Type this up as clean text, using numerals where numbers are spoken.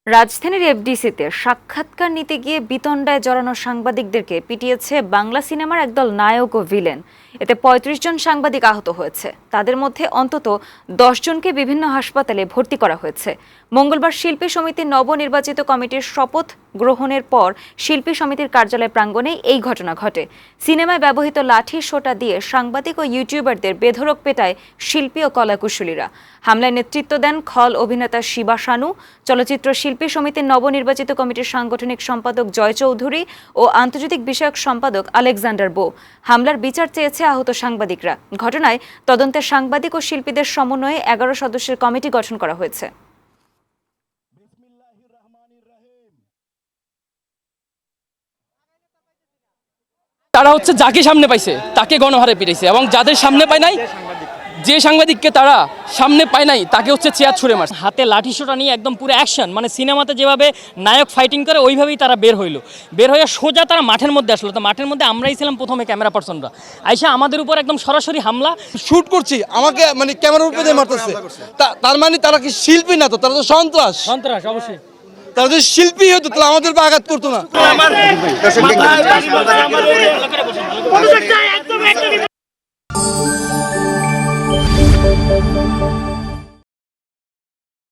রাজধানীর এফডিসিতে সাক্ষাৎকার নিতে গিয়ে বিতণ্ডায় জড়ানো সাংবাদিকদেরকে পিটিয়েছে বাংলা সিনেমার একদল নায়ক ও ভিলেন। এতে ৩৫ জন সাংবাদিক আহত হয়েছে। তাদের মধ্যে অন্তত ১০ জনকে বিভিন্ন হাসপাতালে ভর্তি করা হয়েছে। মঙ্গলবার শিল্পী সমিতির নবনির্বাচিত কমিটির শপথ গ্রহণের পর শিল্পী সমিতির কার্যালয় প্রাঙ্গণে এই ঘটনা ঘটে। সিনেমায় ব্যবহৃত লাঠি সোঁটা দিয়ে সাংবাদিক ও ইউটিউবারদের বেধড়ক পেটায় শিল্পী ও কলাকুশলীরা। হামলায় নেতৃত্ব দেন খল অভিনেতা শিবা শানু, চলচ্চিত্র শিল্পী সমিতির নবনির্বাচিত কমিটির সাংগঠনিক সম্পাদক জয় চৌধুরী ও আন্তর্জাতিক বিষয়ক সম্পাদক আলেকজান্ডার বো। হামলার বিচার চেয়েছে আহত সাংবাদিকরা। ঘটনায় তদন্তে সাংবাদিক ও শিল্পীদের সমন্বয়ে ১১ সদস্যের কমিটি গঠন করা হয়েছে। তারা যাকে সামনে পাইছে তাকে গণহারে পিটাইছে এবং যাদের সামনে পায় নাই, যে সাংবাদিককে তারা সামনে পায় নাই তাকে চেয়ার ছুঁড়ে মারছে। হাতে লাঠি সোটা নিয়ে একদম পুরো অ্যাকশন, মানে সিনেমাতে যেভাবে নায়ক ফাইটিং করে ওইভাবেই তারা বের হয়ে সোজা তারা মাঠের মধ্যে আসলো। তো মাঠের মধ্যে আমরাই ছিলাম প্রথমে ক্যামেরা পার্সনরা, আইসা আমাদের উপর একদম সরাসরি হামলা। শুট করছি, আমাকে মানে ক্যামেরার উপরে দিয়ে মারতেছে। তার মানে তারা কি শিল্পী না, তো তারা তো সন্ত্রাস। অবশ্যই তারা যদি শিল্পী হতো তাহলে আমাদের আঘাত করতো না।